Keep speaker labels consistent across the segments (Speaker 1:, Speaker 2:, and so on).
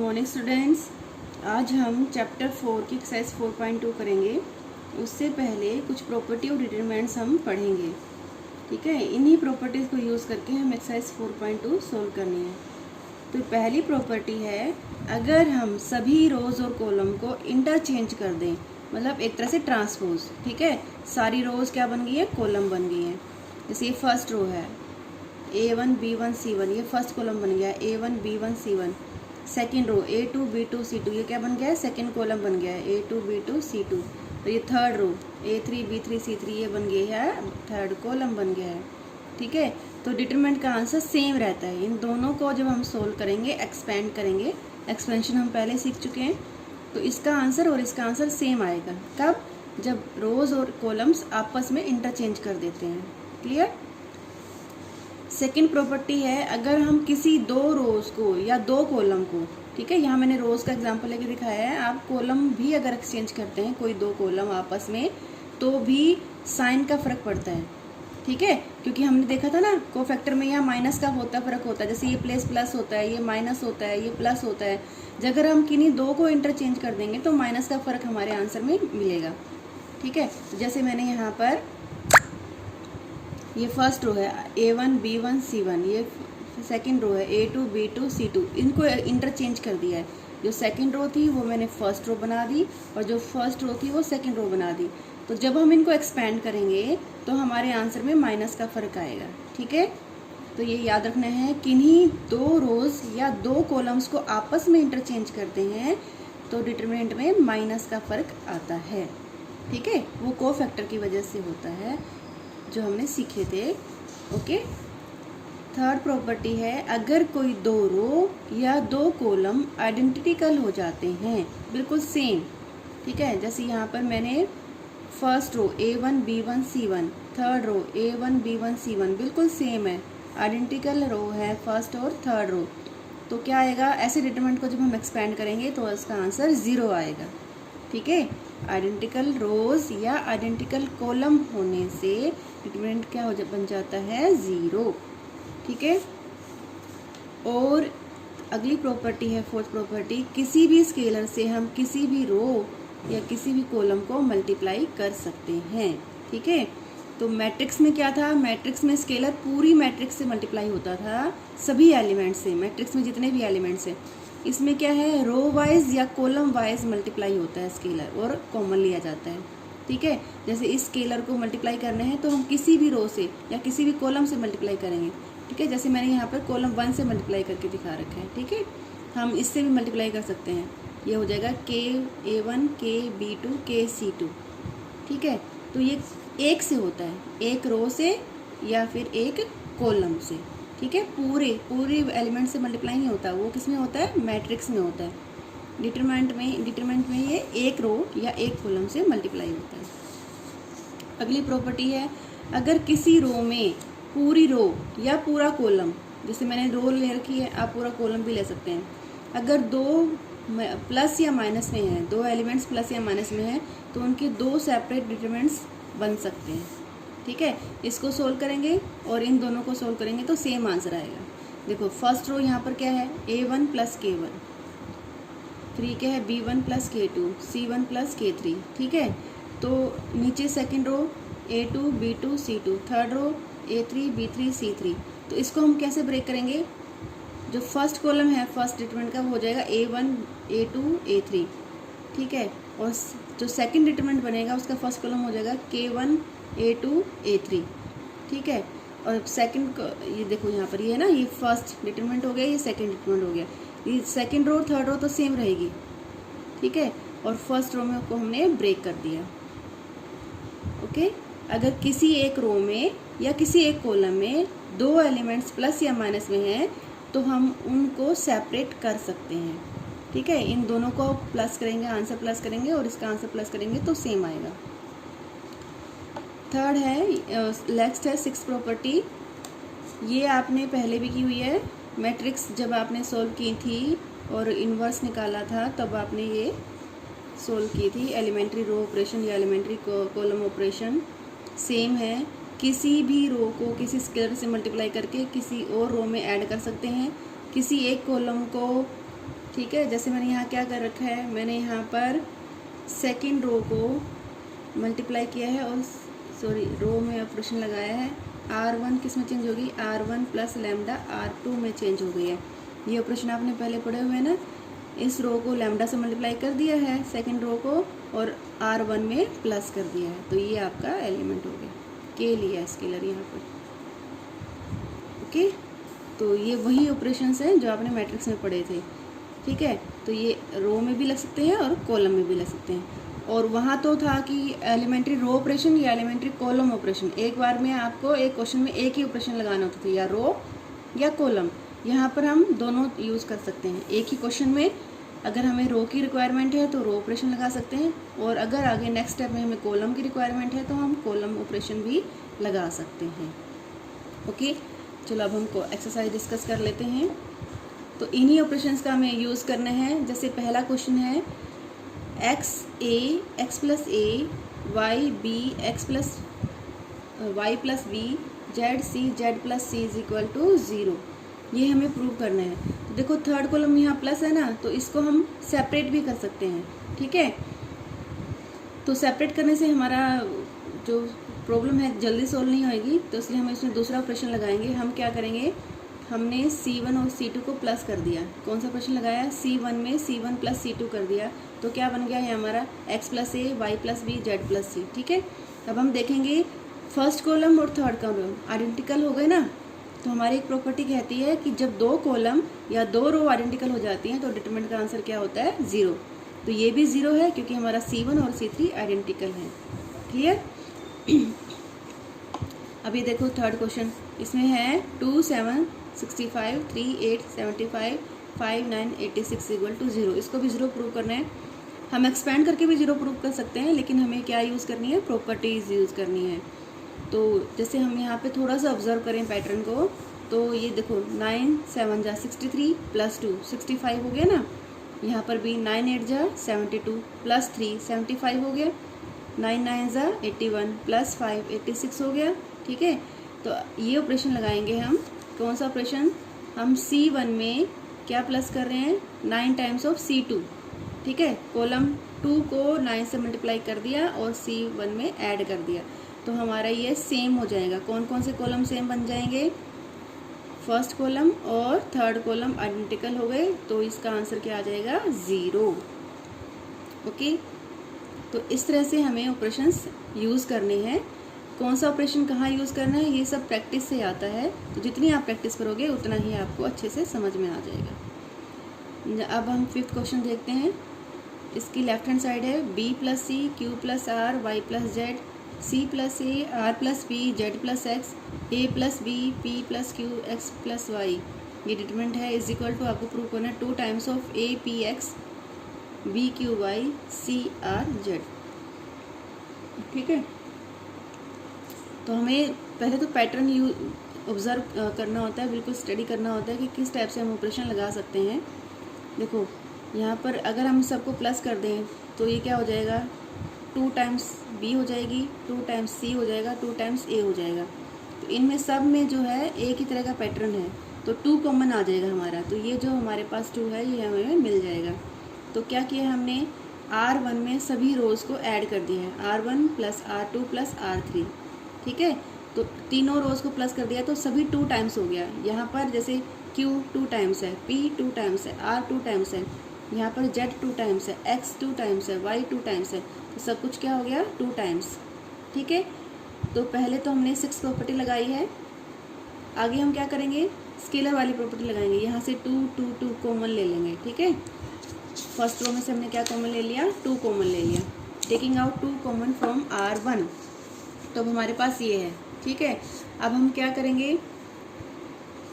Speaker 1: Morning students. आज हम chapter 4 की एक्सरसाइज 4.2 करेंगे। उससे पहले कुछ प्रॉपर्टी और डिटरमिनेंट्स हम पढ़ेंगे। ठीक है, इन्हीं प्रॉपर्टीज़ को यूज़ करके हम एक्सरसाइज 4.2 सोल्व करनी है। तो पहली प्रॉपर्टी है, अगर हम सभी रोज़ और कॉलम को इंटरचेंज कर दें, मतलब एक तरह से ट्रांसपोज। ठीक है, सारी रोज़ क्या बन गई है, कॉलम बन गई है। जैसे ये फर्स्ट रो है A1 B1 C1, ये फर्स्ट कॉलम बन गया A1 B1 C1। Second row A2 B2 C2, ये क्या बन गया है, सेकेंड कॉलम बन गया है A2 B2 C2। तो ये third row A3 B3 C3, ये बन गई है थर्ड कॉलम बन गया है। ठीक है, तो डिटरमिनेंट का आंसर सेम रहता है। इन दोनों को जब हम सोल्व करेंगे, एक्सपेंड करेंगे, एक्सपेंशन हम पहले सीख चुके हैं, तो इसका आंसर और इसका आंसर सेम आएगा। कब? जब रोज और कॉलम्स आपस में इंटरचेंज कर देते हैं। क्लियर? सेकेंड प्रॉपर्टी है, अगर हम किसी दो रोज को या दो कॉलम को, ठीक है, यहाँ मैंने रोज का एग्जांपल लेके दिखाया है, आप कॉलम भी अगर एक्सचेंज करते हैं, कोई दो कॉलम आपस में, तो भी साइन का फर्क पड़ता है। ठीक है, क्योंकि हमने देखा था ना, कोफैक्टर में यहाँ माइनस का फर्क होता है। जैसे ये प्लस प्लस होता है, ये माइनस होता है, ये प्लस होता है। अगर हम किन्हीं दो को इंटरचेंज कर देंगे तो माइनस का फर्क हमारे आंसर में मिलेगा। ठीक है, तो जैसे मैंने यहाँ पर ये फर्स्ट रो है A1 B1 C1, ये सेकंड रो है A2 B2 C2, इनको इंटरचेंज कर दिया है। जो सेकंड रो थी वो मैंने फर्स्ट रो बना दी, और जो फर्स्ट रो थी वो सेकंड रो बना दी। तो जब हम इनको एक्सपेंड करेंगे तो हमारे आंसर में माइनस का फर्क आएगा। ठीक है, तो ये याद रखना है, किन्हीं दो रोज या दो कॉलम्स को आपस में इंटरचेंज करते हैं तो डिटरमिनेंट में माइनस का फर्क आता है। ठीक है, वो कोफैक्टर की वजह से होता है जो हमने सीखे थे। ओके, थर्ड प्रॉपर्टी है, अगर कोई दो रो या दो कॉलम आइडेंटिकल हो जाते हैं, बिल्कुल सेम। ठीक है, जैसे यहाँ पर मैंने first row A1 B1 C1, third row A1 B1 C1, बिल्कुल सेम है, आइडेंटिकल रो है फर्स्ट और थर्ड रो, तो क्या आएगा, ऐसे डिटरमिनेंट को जब हम एक्सपेंड करेंगे तो इसका आंसर 0 आएगा। ठीक है, आइडेंटिकल रोज या आइडेंटिकल कॉलम होने से डिटरमिनेंट क्या बन जाता है, 0। ठीक है, और अगली प्रॉपर्टी है फोर्थ प्रॉपर्टी, किसी भी स्केलर से हम किसी भी रो या किसी भी कॉलम को मल्टीप्लाई कर सकते हैं। ठीक है, तो मैट्रिक्स में क्या था, मैट्रिक्स में स्केलर पूरी मैट्रिक्स से मल्टीप्लाई होता था, सभी एलिमेंट से, मैट्रिक्स में जितने भी एलिमेंट्स हैं। इसमें क्या है, रो वाइज या कॉलम वाइज मल्टीप्लाई होता है स्केलर, और कॉमन लिया जाता है। ठीक है, जैसे इस स्केलर को मल्टीप्लाई करना है तो हम किसी भी रो से या किसी भी कॉलम से मल्टीप्लाई करेंगे। ठीक है, जैसे मैंने यहाँ पर कॉलम 1 से मल्टीप्लाई करके दिखा रखा है। ठीक है, हम इससे भी मल्टीप्लाई कर सकते हैं, ये हो जाएगा KA1 KB2 KC2। ठीक है, तो ये एक से होता है, एक रो से या फिर एक कॉलम से। ठीक है, पूरे एलिमेंट से मल्टीप्लाई नहीं होता, वो किस में होता है, मैट्रिक्स में होता है। डिटरमिनेंट में ये एक रो या एक कॉलम से मल्टीप्लाई होता है। अगली प्रॉपर्टी है, अगर किसी रो में पूरी रो या पूरा कॉलम, जैसे मैंने रो ले रखी है, आप पूरा कॉलम भी ले सकते हैं, अगर दो प्लस या माइनस में है, दो एलिमेंट्स प्लस या माइनस में है, तो उनके दो सेपरेट डिटरमिनेंट्स बन सकते हैं। ठीक है, इसको सोल्व करेंगे और इन दोनों को सोल्व करेंगे तो सेम आंसर आएगा। देखो फर्स्ट रो यहाँ पर क्या है, A1 प्लस K1, फिर क्या है B1 plus K2, C1 plus K3। ठीक है, तो नीचे second row A2 B2 C2, third row A3 B3 C3। तो इसको हम कैसे ब्रेक करेंगे, जो फर्स्ट कॉलम है फर्स्ट डिटरमिनेंट का वो हो जाएगा A1 A2 A3। ठीक है, और जो सेकंड डिटरमिनेंट बनेगा उसका फर्स्ट कॉलम हो जाएगा K1 A2 A3। ठीक है, और सेकंड, ये देखो यहाँ पर ये है ना, ये फर्स्ट डिटरमिनेंट हो गया, ये सेकंड डिटरमिनेंट हो गया, ये सेकंड रो थर्ड रो तो सेम रहेगी। ठीक है, और फर्स्ट रो में को हमने ब्रेक कर दिया। ओके, अगर किसी एक रो में या किसी एक कॉलम में दो एलिमेंट्स प्लस या माइनस में हैं तो हम उनको सेपरेट कर सकते हैं। ठीक है, इन दोनों को प्लस करेंगे, आंसर प्लस करेंगे, और इसका आंसर प्लस करेंगे तो सेम आएगा। थर्ड है, नेक्स्ट है सिक्स प्रॉपर्टी, ये आपने पहले भी की हुई है, मैट्रिक्स जब आपने सोल्व की थी और इन्वर्स निकाला था तब आपने ये सोल्व की थी। एलिमेंट्री रो ऑपरेशन या एलिमेंट्री कॉलम ऑपरेशन सेम है, किसी भी रो को किसी स्केलर से मल्टीप्लाई करके किसी और रो में ऐड कर सकते हैं, किसी एक कॉलम को ठीक है। जैसे मैंने यहाँ क्या कर रखा है, मैंने यहाँ पर सेकंड रो को मल्टीप्लाई किया है और सॉरी रो में ऑपरेशन लगाया है। R1 किस में चेंज होगी, R1 प्लस लैम्डा R2 में चेंज हो गई है। ये ऑपरेशन आपने पहले पढ़े हुए हैं ना। इस रो को लैम्डा से मल्टीप्लाई कर दिया है सेकंड रो को और R1 में प्लस कर दिया है, तो ये आपका एलिमेंट हो गया। के लिया स्केलर यहाँ पर, ओके। तो ये वही ऑपरेशंस हैं जो आपने मैट्रिक्स में पढ़े थे, ठीक है। तो ये रो में भी लग सकते हैं और कॉलम में भी लग सकते हैं। और वहाँ तो था कि एलिमेंट्री रो ऑपरेशन या एलिमेंट्री कॉलम ऑपरेशन, एक बार में आपको एक क्वेश्चन में एक ही ऑपरेशन लगाना होता था, या रो या कॉलम। यहाँ पर हम दोनों यूज़ कर सकते हैं। एक ही क्वेश्चन में अगर हमें रो की रिक्वायरमेंट है तो रो ऑपरेशन लगा सकते हैं, और अगर आगे नेक्स्ट स्टेप में हमें कॉलम की रिक्वायरमेंट है तो हम कॉलम ऑपरेशन भी लगा सकते हैं, ओके। चलो अब हमको एक्सरसाइज डिस्कस कर लेते हैं। तो इन्हीं ऑपरेशंस का हमें यूज़ करना है। जैसे पहला क्वेश्चन है x plus a y b x plus y plus b z plus c is equal to 0। ये हमें प्रूव करना है। तो देखो थर्ड कॉलम यहाँ प्लस है ना, तो इसको हम सेपरेट भी कर सकते हैं, ठीक है। तो सेपरेट करने से हमारा जो प्रॉब्लम है जल्दी सोल्व नहीं होएगी, तो इसलिए हम इसमें दूसरा ऑपरेशन लगाएंगे। हम क्या करेंगे, हमने C1 और C2 को प्लस कर दिया। कौन सा ऑपरेशन लगाया, C1 में C1 प्लस C2 कर दिया, तो क्या बन गया है हमारा x plus a y plus b z plus c, ठीक है। अब हम देखेंगे फर्स्ट कॉलम और थर्ड कॉलम आइडेंटिकल हो गए ना, तो हमारी एक प्रॉपर्टी कहती है कि जब दो कॉलम या दो रो आइडेंटिकल हो जाती हैं तो डिटरमिनेंट का आंसर क्या होता है, 0। तो ये भी 0 है क्योंकि हमारा C1 और C3 आइडेंटिकल हैं, क्लियर। अभी देखो थर्ड क्वेश्चन, इसमें है 2 7 65 3 8 75 5 9 86 इक्वल टू 0। इसको भी 0 प्रूव करना है। हम एक्सपेंड करके भी 0 प्रूव कर सकते हैं, लेकिन हमें क्या यूज़ करनी है, प्रॉपर्टीज़ यूज़ करनी है। तो जैसे हम यहाँ पे थोड़ा सा ऑब्जर्व करें पैटर्न को, तो ये देखो 9 7 जा 63 प्लस 2 65 हो गया ना। यहाँ पर भी 9 8 जा 72 प्लस 3 75 हो गया। 9 9 जा 81 प्लस 5 86 हो गया, ठीक है। तो ये ऑपरेशन लगाएंगे हम। कौन सा ऑपरेशन, हम C1 में क्या प्लस कर रहे हैं, 9 टाइम्स ऑफ C2, ठीक है। कॉलम 2 को 9 से मल्टीप्लाई कर दिया और C1 में ऐड कर दिया, तो हमारा ये सेम हो जाएगा। कौन कौन से कॉलम सेम बन जाएंगे, फर्स्ट कॉलम और थर्ड कॉलम आइडेंटिकल हो गए, तो इसका आंसर क्या आ जाएगा, 0, ओके। तो इस तरह से हमें ऑपरेशंस यूज़ करने हैं। कौन सा ऑपरेशन कहाँ यूज़ करना है, ये सब प्रैक्टिस से आता है। तो जितनी आप प्रैक्टिस करोगे उतना ही आपको अच्छे से समझ में आ जाएगा। अब हम फिफ्थ क्वेश्चन देखते हैं। इसकी लेफ्ट हैंड साइड है b plus C Q plus R Y plus Z C plus A R plus B Z plus X A plus B P plus Q X plus Y. ये determinant है, is equal to आपको prove करना है 2 times of A P X B Q Y C R Z, ठीक है। तो हमें पहले तो पैटर्न ऑब्जर्व करना होता है, बिल्कुल स्टडी करना होता है कि किस टाइप से हम ऑपरेशन लगा सकते हैं। देखो यहाँ पर अगर हम सबको प्लस कर दें तो ये क्या हो जाएगा, 2 टाइम्स b हो जाएगी, 2 टाइम्स c हो जाएगा, 2 टाइम्स a हो जाएगा। तो इनमें सब में जो है एक ही तरह का पैटर्न है, तो 2 कॉमन आ जाएगा हमारा। तो ये जो हमारे पास 2 है ये हमें मिल जाएगा। तो क्या किया हमने, R1 में सभी रोज़ को ऐड कर दिया है, R1 plus R2 plus R3, ठीक है। तो तीनों रोज़ को प्लस कर दिया तो सभी 2 टाइम्स हो गया। यहाँ पर जैसे Q 2 टाइम्स है, P 2 टाइम्स है, R 2 टाइम्स है, यहाँ पर Z 2 टाइम्स है, X 2 टाइम्स है, Y 2 टाइम्स है, तो सब कुछ क्या हो गया, 2 टाइम्स, ठीक है। तो पहले तो हमने 6 प्रॉपर्टी लगाई है। आगे हम क्या करेंगे, स्केलर वाली प्रॉपर्टी लगाएंगे। यहाँ से 2 2 2 कॉमन ले लेंगे, ठीक है। फर्स्ट रो में से हमने क्या कॉमन ले लिया, 2 कॉमन ले लिया। Taking out 2 common from R1, तो हमारे पास ये है, ठीक है। अब हम क्या करेंगे,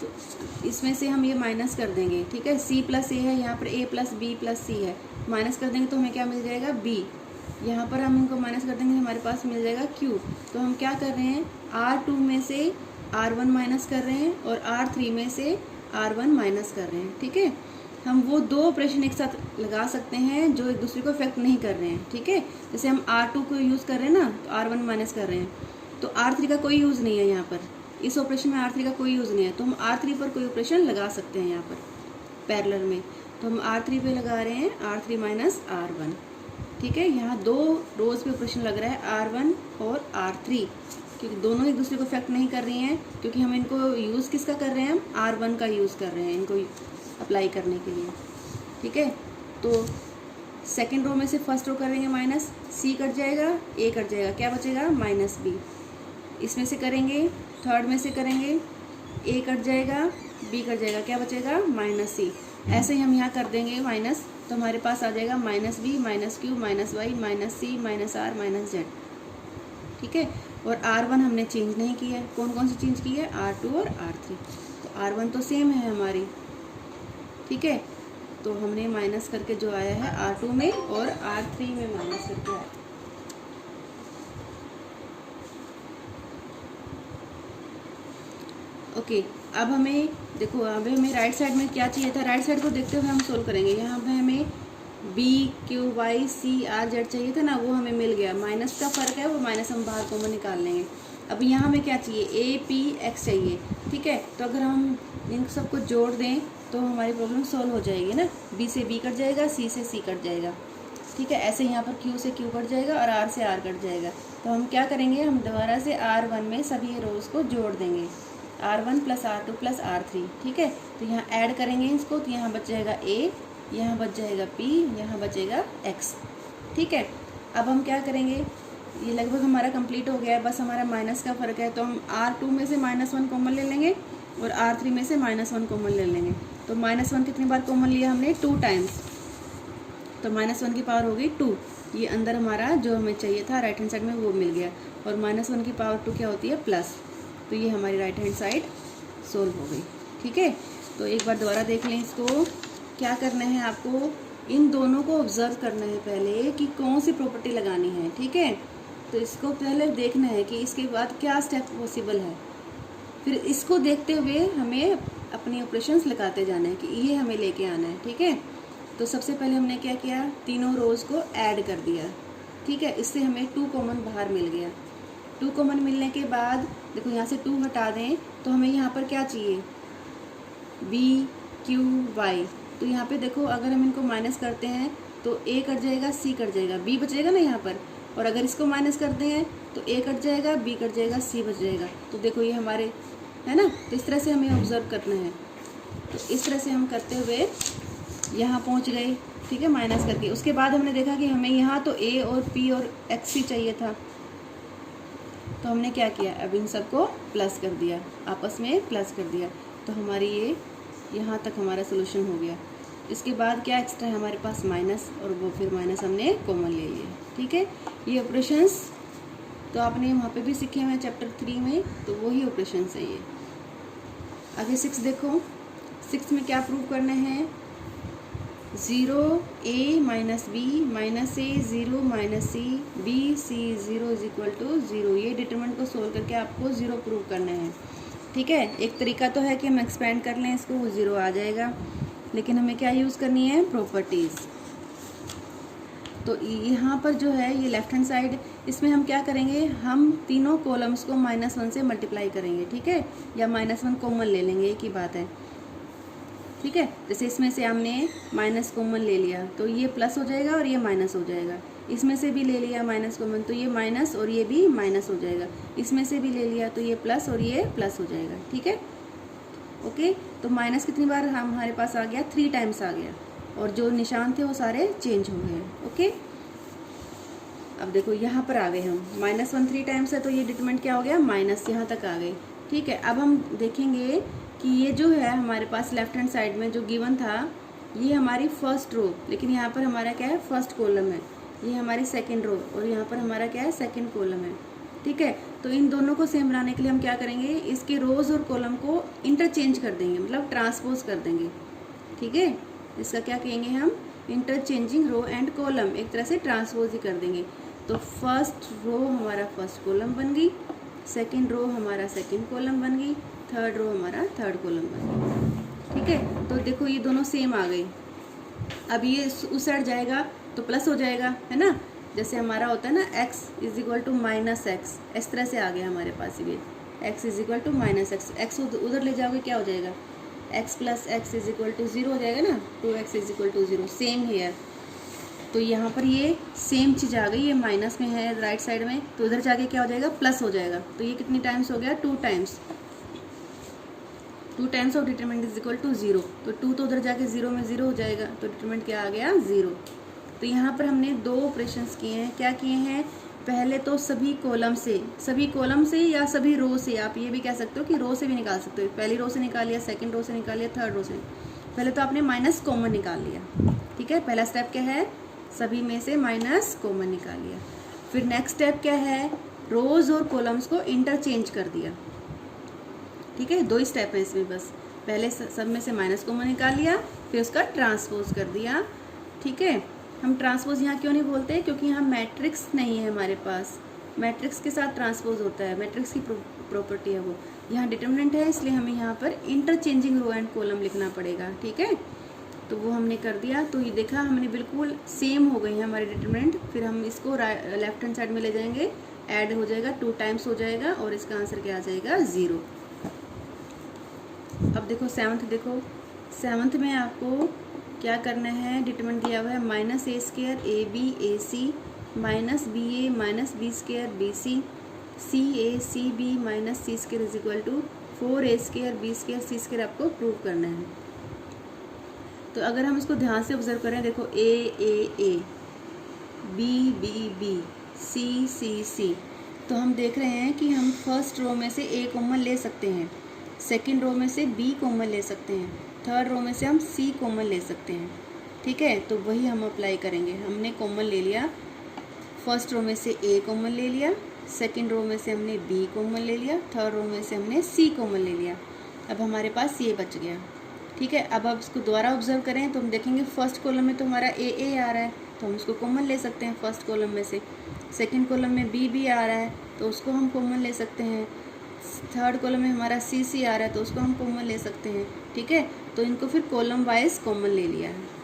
Speaker 1: तो इसमें से हम ये माइनस कर देंगे, ठीक है। C प्लस ए है, यहाँ पर A plus B plus C है, माइनस कर देंगे तो हमें क्या मिल जाएगा, B। यहाँ पर हम इनको माइनस कर देंगे, हमारे पास मिल जाएगा Q। तो हम क्या कर रहे हैं, R2 में से R1 माइनस कर रहे हैं और R3 में से R1 माइनस कर रहे हैं, ठीक है। हम वो 2 ऑपरेशन एक साथ लगा सकते हैं जो एक दूसरे को इफेक्ट नहीं कर रहे हैं, ठीक है। जैसे हम R2 को यूज़ कर रहे हैं ना, तो R1 माइनस कर रहे हैं, तो R3 का कोई यूज़ नहीं है यहाँ पर। इस ऑपरेशन में R3 का कोई यूज़ नहीं है, तो हम R3 पर कोई ऑपरेशन लगा सकते हैं यहाँ पर पैरेलल में। तो हम R3 पे लगा रहे हैं R3 माइनस R1, ठीक है। यहाँ दो रोज पे ऑपरेशन लग रहा है R1 और R3, क्योंकि दोनों एक दूसरे को इफेक्ट नहीं कर रही हैं, क्योंकि हम इनको यूज़ किसका कर रहे हैं, हम R1 का यूज़ कर रहे हैं इनको अप्लाई करने के लिए, ठीक है। तो सेकेंड रो में से फर्स्ट रो करेंगे माइनस, C कट जाएगा, A कट जाएगा, क्या बचेगा माइनस B। इसमें से करेंगे थर्ड में से करेंगे, A कट जाएगा, B कट जाएगा, क्या बचेगा माइनस C। ऐसे ही हम यहाँ कर देंगे माइनस, तो हमारे पास आ जाएगा minus B minus Q minus Y minus C minus R minus Z, ठीक है। और R1 हमने चेंज नहीं किया है, कौन कौन सी चेंज की है, R2 और R3। तो R1 तो सेम है हमारी, ठीक है। तो हमने माइनस करके जो आया है R2 में और R3 में माइनस करके आया। ओके, अब हमें देखो, अब हमें राइट साइड में क्या चाहिए था, राइट साइड को देखते हुए हम सोल्व करेंगे। यहाँ पे हमें B Q Y C R Z चाहिए था ना, वो हमें मिल गया। माइनस का फर्क है, वो माइनस हम बाहर कॉमन निकाल लेंगे। अब यहाँ हमें क्या चाहिए, A P X चाहिए, ठीक है। तो अगर हम इन सबको जोड़ दें तो हमारी प्रॉब्लम सोल्व हो जाएगी ना। B से B कट जाएगा, C से C कट जाएगा, ठीक है। ऐसे यहाँ पर Q से Q कट जाएगा और R से R कट जाएगा। तो हम क्या करेंगे, हम दोबारा से R1 में सभी रोज को जोड़ देंगे, R1 plus R2 plus R3, ठीक है। तो यहाँ ऐड करेंगे इसको, तो यहाँ बच जाएगा A, यहाँ बच जाएगा P, यहाँ बचेगा X, ठीक है। अब हम क्या करेंगे, ये लगभग हमारा कंप्लीट हो गया है, बस हमारा माइनस का फ़र्क है। तो हम R2 में से -1 कॉमन ले लेंगे और R3 में से -1 कॉमन ले लेंगे। तो -1 कितनी बार कॉमन लिया हमने, 2 टाइम्स, तो -1 की पावर हो गई 2। ये अंदर हमारा जो हमें चाहिए था राइट हैंड साइड में वो मिल गया, और -1 की पावर 2 क्या होती है, प्लस। तो ये हमारी राइट हैंड साइड सोल्व हो गई, ठीक है। तो एक बार दोबारा देख लें इसको। क्या करना है आपको, इन दोनों को ऑब्जर्व करना है पहले कि कौन सी प्रॉपर्टी लगानी है, ठीक है। तो इसको पहले देखना है कि इसके बाद क्या स्टेप पॉसिबल है, फिर इसको देखते हुए हमें अपनी ऑपरेशंस लगाते जाना है कि ये हमें लेके आना है, ठीक है। तो सबसे पहले हमने क्या किया, तीनों रोज को ऐड कर दिया, ठीक है। इससे हमें 2 कॉमन बाहर मिल गया। 2 कॉमन मिलने के बाद देखो यहाँ से 2 हटा दें तो हमें यहाँ पर क्या चाहिए, B Q Y। तो यहाँ पे देखो, अगर हम इनको माइनस करते हैं तो A कट जाएगा, C कट जाएगा, B बचेगा ना यहाँ पर। और अगर इसको माइनस करते हैं तो A कट जाएगा, B कट जाएगा, C बच जाएगा। तो देखो ये हमारे है ना। तो इस तरह से हमें ऑब्जर्व करना है। तो इस तरह से हम करते हुए यहाँ पहुँच गए, ठीक है, माइनस करके। उसके बाद हमने देखा कि हमें यहाँ तो A और P और X ही चाहिए था, तो हमने क्या किया, अब इन सबको प्लस कर दिया, आपस में प्लस कर दिया। तो हमारी ये यहाँ तक हमारा सोल्यूशन हो गया। इसके बाद क्या एक्स्ट्रा है हमारे पास, माइनस, और वो फिर माइनस हमने कॉमन ले लिया, ठीक है। ये ऑपरेशंस तो आपने वहाँ पे भी सीखे हुए हैं चैप्टर 3 में, तो वही ऑपरेशंस है ये। आगे 6 देखो, 6 में क्या प्रूव करना है, 0 A minus B minus A 0 minus C B C 0 is equal to 0। ये डिटरमिनेंट को सोल्व करके आपको 0 प्रूव करना है, ठीक है। एक तरीका तो है कि हम एक्सपेंड कर लें इसको, वो 0 आ जाएगा, लेकिन हमें क्या यूज़ करनी है, प्रॉपर्टीज़। तो यहाँ पर जो है ये लेफ्ट हैंड साइड, इसमें हम क्या करेंगे, हम तीनों कॉलम्स को -1 से मल्टीप्लाई करेंगे, ठीक है, या -1 कॉमन ले लेंगे, एक ही बात है, ठीक है। जैसे इसमें से हमने माइनस कॉमन ले लिया तो ये प्लस हो जाएगा और ये माइनस हो जाएगा। इसमें से भी ले लिया माइनस कॉमन तो ये माइनस और ये भी माइनस हो जाएगा। इसमें से भी ले लिया तो ये प्लस और ये प्लस हो जाएगा, ठीक है। ओके, तो माइनस कितनी बार हमारे पास आ गया, 3 टाइम्स आ गया, और जो निशान थे वो सारे चेंज हो गए। ओके, अब देखो यहाँ पर आ गए हम, -1 3 टाइम्स है तो ये डिटरमिनेंट क्या हो गया, माइनस, यहाँ तक आ गए, ठीक है। अब हम देखेंगे कि ये जो है हमारे पास लेफ्ट हैंड साइड में जो गिवन था, ये हमारी फर्स्ट रो, लेकिन यहाँ पर हमारा क्या है, फर्स्ट कॉलम है। ये हमारी सेकंड रो और यहाँ पर हमारा क्या है, सेकंड कॉलम है, ठीक है। तो इन दोनों को सेम बनाने के लिए हम क्या करेंगे, इसके रोज और कॉलम को इंटरचेंज कर देंगे, मतलब ट्रांसपोज कर देंगे, ठीक है। इसका क्या कहेंगे हम, इंटरचेंजिंग रो एंड कॉलम, एक तरह से ट्रांसपोज ही कर देंगे। तो फर्स्ट रो हमारा फर्स्ट कॉलम बन गई, सेकंड रो हमारा सेकंड कॉलम बन गई, थर्ड रो हमारा थर्ड कॉलम बन गई, ठीक है। तो देखो ये दोनों सेम आ गई। अब ये उस साइड जाएगा तो प्लस हो जाएगा, है ना, जैसे हमारा होता है ना x is equal to -x, इस तरह से आ गया हमारे पास ये x is equal to -x। x उधर ले जाओगे क्या हो जाएगा, X plus X is equal to 0 हो जाएगा ना, 2x is equal to 0। Same here, तो यहाँ पर ये सेम चीज़ आ गई, ये माइनस में है राइट साइड में, तो उधर जाके क्या हो जाएगा, प्लस हो जाएगा। तो ये कितनी टाइम्स हो गया, 2 times, 2 times of determinant is equal to 0। तो 2 तो उधर जाके 0 में 0 हो जाएगा, तो डिटरमिनेंट क्या आ गया, 0। तो यहाँ पर हमने 2 ऑपरेशंस किए हैं। क्या किए हैं, पहले तो सभी कॉलम से या सभी रो से, आप ये भी कह सकते हो कि रो से भी निकाल सकते हो। पहली रो से निकाल लिया, सेकंड रो से निकाल लिया, थर्ड रो से। पहले तो आपने माइनस कॉमन निकाल लिया, ठीक है। पहला स्टेप क्या है, सभी में से माइनस कॉमन निकाल लिया। फिर नेक्स्ट स्टेप क्या है, रोज और कॉलम्स को इंटरचेंज कर दिया, ठीक है। 2 ही स्टेप है इसमें बस, पहले सब में से माइनस कॉमन निकाल लिया, फिर उसका ट्रांसपोज कर दिया, ठीक है। हम ट्रांसपोज यहाँ क्यों नहीं बोलते, क्योंकि यहाँ मैट्रिक्स नहीं है हमारे पास। मैट्रिक्स के साथ ट्रांसपोज होता है, मैट्रिक्स की प्रॉपर्टी है वो। यहाँ डिटरमिनेंट है, इसलिए हमें यहाँ पर इंटरचेंजिंग रो एंड कॉलम लिखना पड़ेगा, ठीक है। तो वो हमने कर दिया। तो ये देखा हमने, बिल्कुल सेम हो गई है हमारे डिटरमिनेंट। फिर हम इसको लेफ्ट हैंड साइड में ले जाएंगे, ऐड हो जाएगा, 2 टाइम्स हो जाएगा, और इसका आंसर क्या आ जाएगा, 0। अब देखो सेवन्थ, देखो सेवन्थ में आपको क्या करना है, डिटरमिनेंट दिया हुआ है -a² AB AC -BA -B² BC CA CB -C² is equal to 4a² B² C² आपको प्रूव करना है। तो अगर हम इसको ध्यान से ऑब्जर्व करें, देखो A B B C, तो हम देख रहे हैं कि हम फर्स्ट रो में से A कॉमन ले सकते हैं, सेकंड रो में से B कॉमन ले सकते हैं, थर्ड रो में से हम C कॉमन ले सकते हैं, ठीक है। तो वही हम अप्लाई करेंगे। हमने कॉमन ले लिया, फर्स्ट रो में से A कॉमन ले लिया, सेकंड रो में से हमने B कॉमन ले लिया, थर्ड रो में से हमने C कॉमन ले लिया। अब हमारे पास ये बच गया, ठीक है। अब आप इसको दोबारा ऑब्जर्व करें तो हम देखेंगे फर्स्ट कॉलम में तो हमारा A आ रहा है, तो हम उसको कॉमन ले सकते हैं फर्स्ट कॉलम में से। सेकंड कॉलम में B आ रहा है, तो उसको हम कॉमन ले सकते हैं। थर्ड कॉलम में हमारा C आ रहा है, तो उसको हम कॉमन ले सकते हैं, ठीक है। तो इनको फिर कॉलम वाइज कॉमन ले लिया है।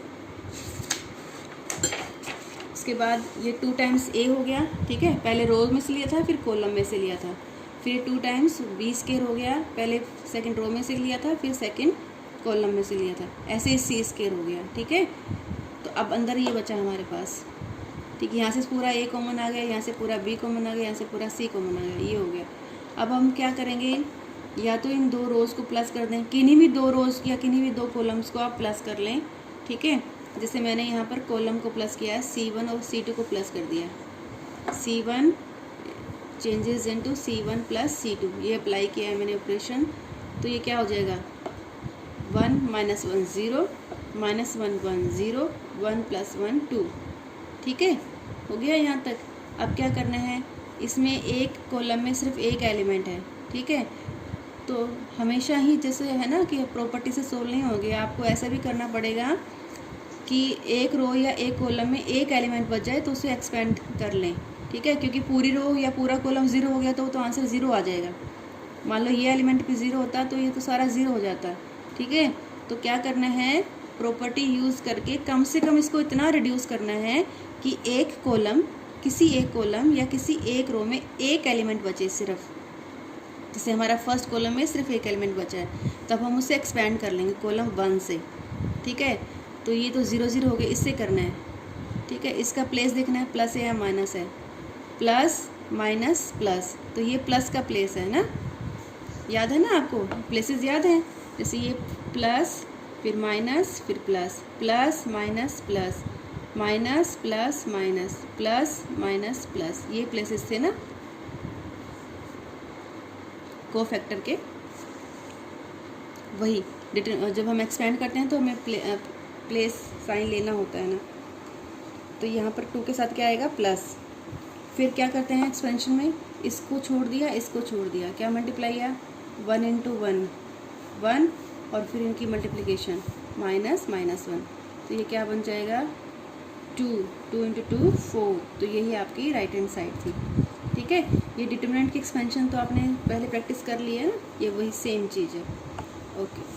Speaker 1: उसके बाद ये 2 टाइम्स A हो गया, ठीक है। पहले रो में से लिया था, फिर कॉलम में से लिया था। फिर 2 टाइम्स B² हो गया, पहले सेकंड रो में से लिया था, फिर सेकंड कॉलम में से लिया था, ऐसे ही C² हो गया, ठीक है। तो अब अंदर ये बचा हमारे पास, ठीक है। यहाँ से पूरा A कॉमन आ गया, यहाँ से पूरा B कॉमन आ गया, यहाँ से पूरा C कॉमन आ गया, ये हो गया। अब हम क्या करेंगे, या तो इन 2 रोज़ को प्लस कर दें, किन्हीं भी 2 रोज़ या किन्हीं भी 2 कॉलम्स को आप प्लस कर लें, ठीक है। जैसे मैंने यहाँ पर कॉलम को प्लस किया है, C1 और C2 को प्लस कर दिया, C1 changes into C1 plus C2, ये अप्लाई किया है मैंने ऑपरेशन। तो ये क्या हो जाएगा, 1 - 1 0 -1 1 0 1 + 1 2, ठीक है। हो गया यहाँ तक। अब क्या करना है, इसमें एक कॉलम में सिर्फ एक एलिमेंट है, ठीक है। तो हमेशा ही जैसे है ना कि प्रॉपर्टी से सोल्व नहीं होगी, आपको ऐसा भी करना पड़ेगा कि एक रो या एक कॉलम में एक एलिमेंट बच जाए तो उसे एक्सपेंड कर लें, ठीक है। क्योंकि पूरी रो या पूरा कॉलम 0 हो गया तो आंसर 0 आ जाएगा। मान लो ये एलिमेंट भी 0 होता तो ये तो सारा 0 हो जाता, ठीक है। तो क्या करना है, प्रॉपर्टी यूज़ करके कम से कम इसको इतना रिड्यूस करना है कि एक कॉलम, किसी एक कॉलम या किसी एक रो में एक एलिमेंट बचे सिर्फ। जैसे हमारा फर्स्ट कॉलम में सिर्फ एक एलिमेंट बचा है, तब हम उसे एक्सपेंड कर लेंगे कॉलम 1 से, ठीक है। तो ये तो 0 0 हो गए, इससे करना है, ठीक है। इसका प्लेस देखना है, प्लस है या माइनस है, प्लस माइनस प्लस, तो ये प्लस का प्लेस है ना, याद है ना आपको, प्लेसेस याद हैं। जैसे ये प्लस, फिर माइनस, फिर plus, plus minus plus, minus plus minus, plus minus plus, ये प्लेसेस थे ना कोफैक्टर के। वही जब हम एक्सपेंड करते हैं तो हमें प्लेस साइन लेना होता है ना। तो यहाँ पर 2 के साथ क्या आएगा, प्लस। फिर क्या करते हैं एक्सपेंशन में, इसको छोड़ दिया, इसको छोड़ दिया, क्या मल्टीप्लाई है, 1 × 1 1, और फिर इनकी मल्टीप्लिकेशन माइनस माइनस 1, तो ये क्या बन जाएगा, 2 2 × 2 4। तो यही आपकी राइट हैंड साइड थी, ठीक है। ये डिटरमिनेंट की एक्सपेंशन तो आपने पहले प्रैक्टिस कर ली है ना, ये वही सेम चीज़ है। ओके।